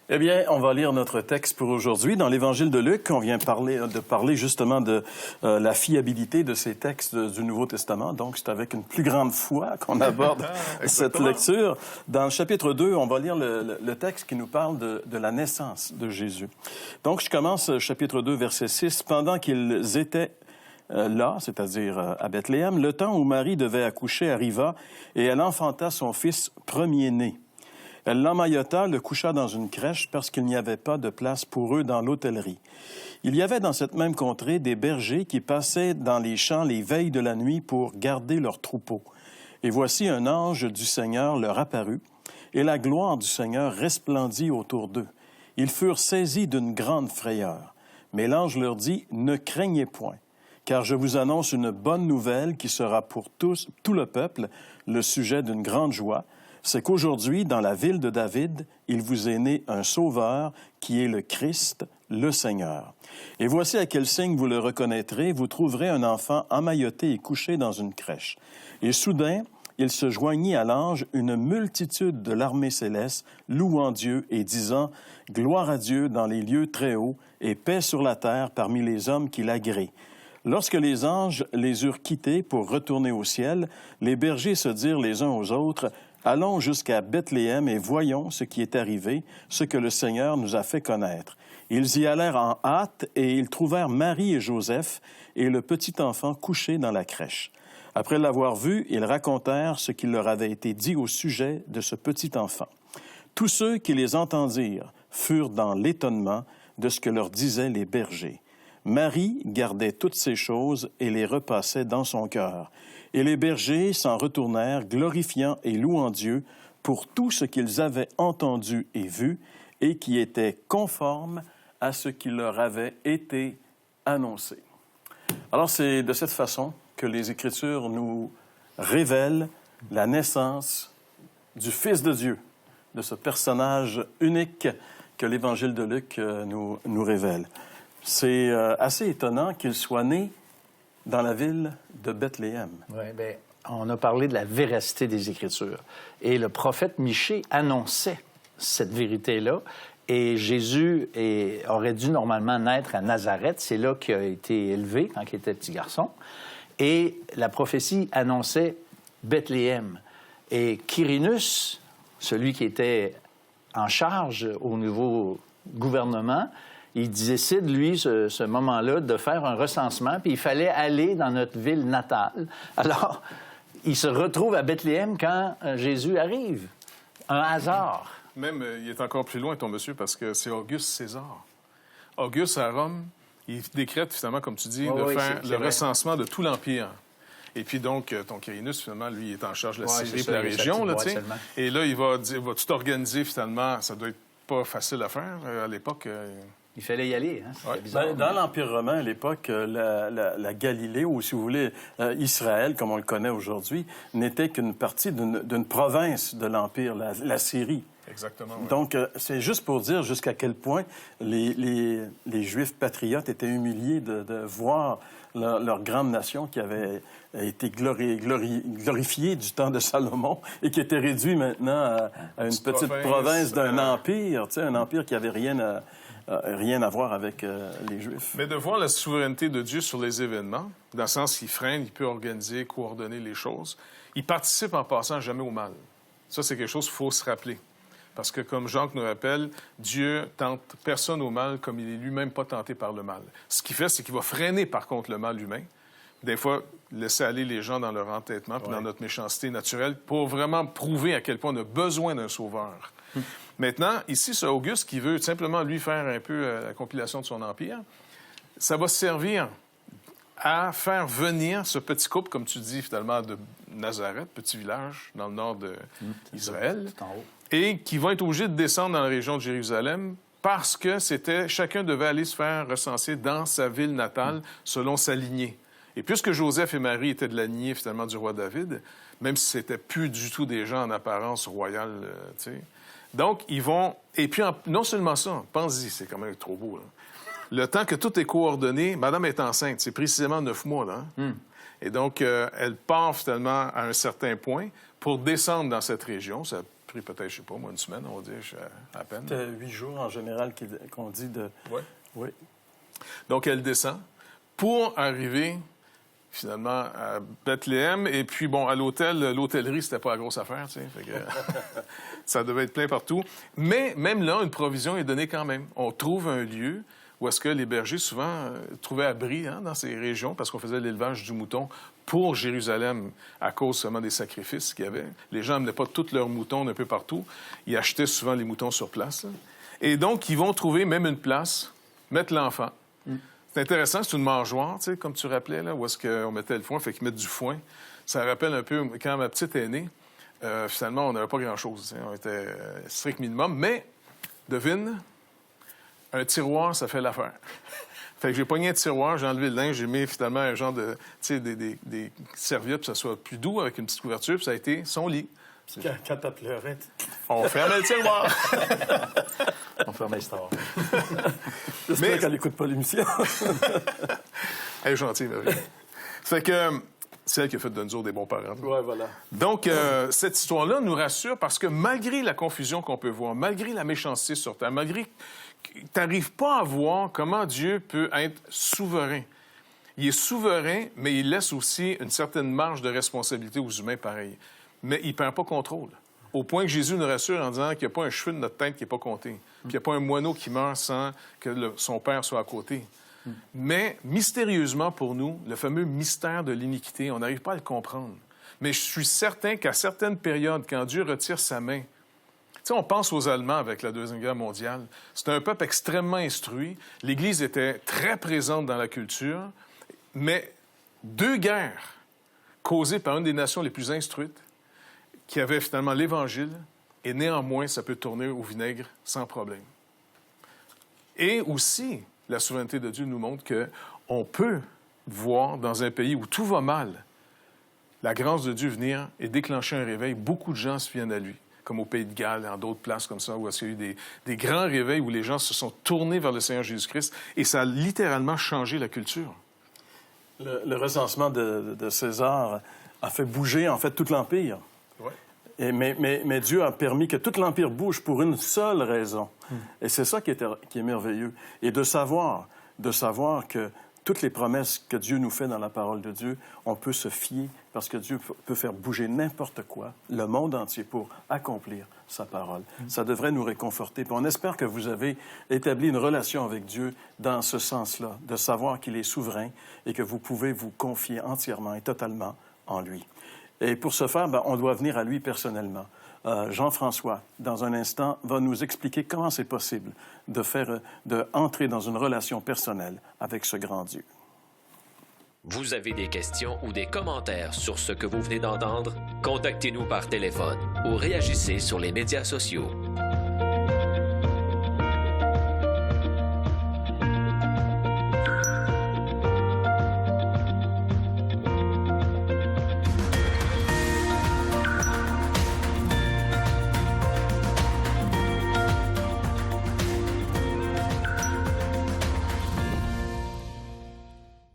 Eh bien, on va lire notre texte pour aujourd'hui. Dans l'Évangile de Luc, on vient de parler justement de la fiabilité de ces textes du Nouveau Testament. Donc, c'est avec une plus grande foi qu'on aborde cette lecture. Dans le chapitre 2, on va lire le texte qui nous parle de la naissance de Jésus. Donc, je commence chapitre 2, verset 6. « Pendant qu'ils étaient là, c'est-à-dire à Bethléem, le temps où Marie devait accoucher arriva et elle enfanta son fils premier-né. Elle l'emmaillota, le coucha dans une crèche parce qu'il n'y avait pas de place pour eux dans l'hôtellerie. Il y avait dans cette même contrée des bergers qui passaient dans les champs les veilles de la nuit pour garder leurs troupeaux. Et voici un ange du Seigneur leur apparut, et la gloire du Seigneur resplendit autour d'eux. Ils furent saisis d'une grande frayeur. Mais l'ange leur dit, « Ne craignez point, car je vous annonce une bonne nouvelle qui sera pour tous, tout le peuple, le sujet d'une grande joie. C'est qu'aujourd'hui, dans la ville de David, il vous est né un Sauveur qui est le Christ, le Seigneur. Et voici à quel signe vous le reconnaîtrez, vous trouverez un enfant emmailloté et couché dans une crèche. Et soudain, il se joignit à l'ange une multitude de l'armée céleste, louant Dieu et disant « Gloire à Dieu dans les lieux très hauts et paix sur la terre parmi les hommes qui l'agréent. » Lorsque les anges les eurent quittés pour retourner au ciel, les bergers se dirent les uns aux autres « Allons jusqu'à Bethléem et voyons ce qui est arrivé, ce que le Seigneur nous a fait connaître. » Ils y allèrent en hâte et ils trouvèrent Marie et Joseph et le petit enfant couché dans la crèche. Après l'avoir vu, ils racontèrent ce qui leur avait été dit au sujet de ce petit enfant. Tous ceux qui les entendirent furent dans l'étonnement de ce que leur disaient les bergers. Marie gardait toutes ces choses et les repassait dans son cœur. Et les bergers s'en retournèrent, glorifiant et louant Dieu pour tout ce qu'ils avaient entendu et vu et qui était conforme à ce qui leur avait été annoncé. Alors, c'est de cette façon que les Écritures nous révèlent la naissance du Fils de Dieu, de ce personnage unique que l'Évangile de Luc nous révèle. C'est assez étonnant qu'il soit né dans la ville de Bethléem. Oui, bien, on a parlé de la véracité des Écritures. Et le prophète Michée annonçait cette vérité-là. Et Jésus aurait dû normalement naître à Nazareth. C'est là qu'il a été élevé quand il était petit garçon. Et la prophétie annonçait Bethléem. Et Quirinus, celui qui était en charge au niveau gouvernement, il décide, lui, ce moment-là, de faire un recensement, puis il fallait aller dans notre ville natale. Alors, il se retrouve à Bethléem quand Jésus arrive. Un hasard. Même, il est encore plus loin, ton monsieur, parce que c'est Auguste César. Auguste, à Rome, il décrète, finalement, comme tu dis, de faire le recensement de tout l'Empire. Et puis donc, ton Quirinus, finalement, lui, il est en charge de la Syrie et de la région, là, tu sais. Et là, il va tout organiser, finalement. Ça doit être pas facile à faire. À l'époque... Il fallait y aller. Hein? Ouais. Dans l'Empire romain, à l'époque, la Galilée, ou si vous voulez, Israël, comme on le connaît aujourd'hui, n'était qu'une partie d'une province de l'Empire, la Syrie. Exactement. Oui. Donc, c'est juste pour dire jusqu'à quel point les Juifs patriotes étaient humiliés de voir leur grande nation qui avait été glorifiée du temps de Salomon et qui était réduite maintenant à une petite province d'un empire, tu sais, un empire qui n'avait rien à voir avec les Juifs. Mais de voir la souveraineté de Dieu sur les événements, dans le sens qu'il freine, il peut organiser, coordonner les choses, il participe en passant jamais au mal. Ça, c'est quelque chose qu'il faut se rappeler. Parce que, comme Jacques nous rappelle, Dieu tente personne au mal comme il est lui-même pas tenté par le mal. Ce qu'il fait, c'est qu'il va freiner, par contre, le mal humain. Des fois, laisser aller les gens dans leur entêtement puis dans notre méchanceté naturelle pour vraiment prouver à quel point on a besoin d'un sauveur. Maintenant, ici, c'est Auguste qui veut simplement, lui, faire un peu la compilation de son empire. Ça va servir à faire venir ce petit couple, comme tu dis, finalement, de Nazareth, petit village dans le nord d'Israël, et qui vont être obligés de descendre dans la région de Jérusalem parce que chacun devait aller se faire recenser dans sa ville natale selon sa lignée. Et puisque Joseph et Marie étaient de la lignée, finalement, du roi David, même si c'était plus du tout des gens en apparence royale, tu sais. Donc, ils vont... Et puis, non seulement ça, pense-y, c'est quand même trop beau, là. Le temps que tout est coordonné, madame est enceinte, c'est précisément 9 mois, là. Hein? Et donc, elle part finalement à un certain point pour descendre dans cette région. Ça pris peut-être, je sais pas, moi, une semaine, on va dire, à peine. C'était 8 jours en général qu'on dit de... Oui. Oui. Donc, elle descend pour arriver finalement à Bethléem. Et puis, bon, à l'hôtellerie, c'était pas la grosse affaire, tu sais. Fait que, ça devait être plein partout. Mais même là, une provision est donnée quand même. On trouve un lieu où est-ce que les bergers, souvent, trouvaient abri dans ces régions parce qu'on faisait l'élevage du mouton pour Jérusalem à cause seulement des sacrifices qu'il y avait. Les gens n'amenaient pas tous leurs moutons d'un peu partout. Ils achetaient souvent les moutons sur place. Là. Et donc, ils vont trouver même une place, mettre l'enfant. C'est intéressant, c'est une mangeoire, tu sais, comme tu rappelais, là, où est-ce qu'on mettait le foin, fait qu'ils mettent du foin. Ça rappelle un peu, quand ma petite est née, finalement, on n'avait pas grand-chose. Tu sais, on était strict minimum, mais, devine, un tiroir, ça fait l'affaire. Fait que j'ai pogné un tiroir, j'ai enlevé le linge, j'ai mis finalement un genre de, tu sais, des serviettes pour que ça soit plus doux, avec une petite couverture, puis ça a été son lit. Quand t'as pleuré... On fermait le tiroir. On fermait l'histoire. J'espère qu'elle n'écoute pas l'émission. Elle est gentille, Marie. Fait que c'est elle qui a fait de nous autres des bons parents. Oui, voilà. Donc, cette histoire-là nous rassure parce que malgré la confusion qu'on peut voir, malgré la méchanceté sur terre, malgré que tu n'arrives pas à voir comment Dieu peut être souverain. Il est souverain, mais il laisse aussi une certaine marge de responsabilité aux humains pareils. Mais il ne perd pas contrôle. Au point que Jésus nous rassure en disant qu'il n'y a pas un cheveu de notre tête qui n'est pas compté. Puis il n'y a pas un moineau qui meurt sans que son père soit à côté. Mais mystérieusement pour nous, le fameux mystère de l'iniquité, on n'arrive pas à le comprendre. Mais je suis certain qu'à certaines périodes, quand Dieu retire sa main, tu sais, on pense aux Allemands avec la Deuxième Guerre mondiale. C'était un peuple extrêmement instruit. l'Église était très présente dans la culture, mais 2 guerres causées par une des nations les plus instruites, qui avait finalement l'Évangile, et néanmoins, ça peut tourner au vinaigre sans problème. Et aussi, la souveraineté de Dieu nous montre qu'on peut voir dans un pays où tout va mal, la grâce de Dieu venir et déclencher un réveil. Beaucoup de gens se viennent à lui, comme au Pays de Galles, en d'autres places comme ça, où il y a eu des grands réveils où les gens se sont tournés vers le Seigneur Jésus-Christ, et ça a littéralement changé la culture. Le recensement de César a fait bouger, en fait, tout l'Empire. Ouais. Mais Dieu a permis que tout l'Empire bouge pour une seule raison. Et c'est ça qui est merveilleux. Et de savoir que toutes les promesses que Dieu nous fait dans la parole de Dieu, on peut se fier parce que Dieu peut faire bouger n'importe quoi, le monde entier, pour accomplir sa parole. Ça devrait nous réconforter. Puis on espère que vous avez établi une relation avec Dieu dans ce sens-là, de savoir qu'il est souverain et que vous pouvez vous confier entièrement et totalement en lui. Et pour ce faire, on doit venir à lui personnellement. Jean-François, dans un instant, va nous expliquer comment c'est possible de entrer dans une relation personnelle avec ce grand Dieu. Vous avez des questions ou des commentaires sur ce que vous venez d'entendre? Contactez-nous par téléphone ou réagissez sur les médias sociaux.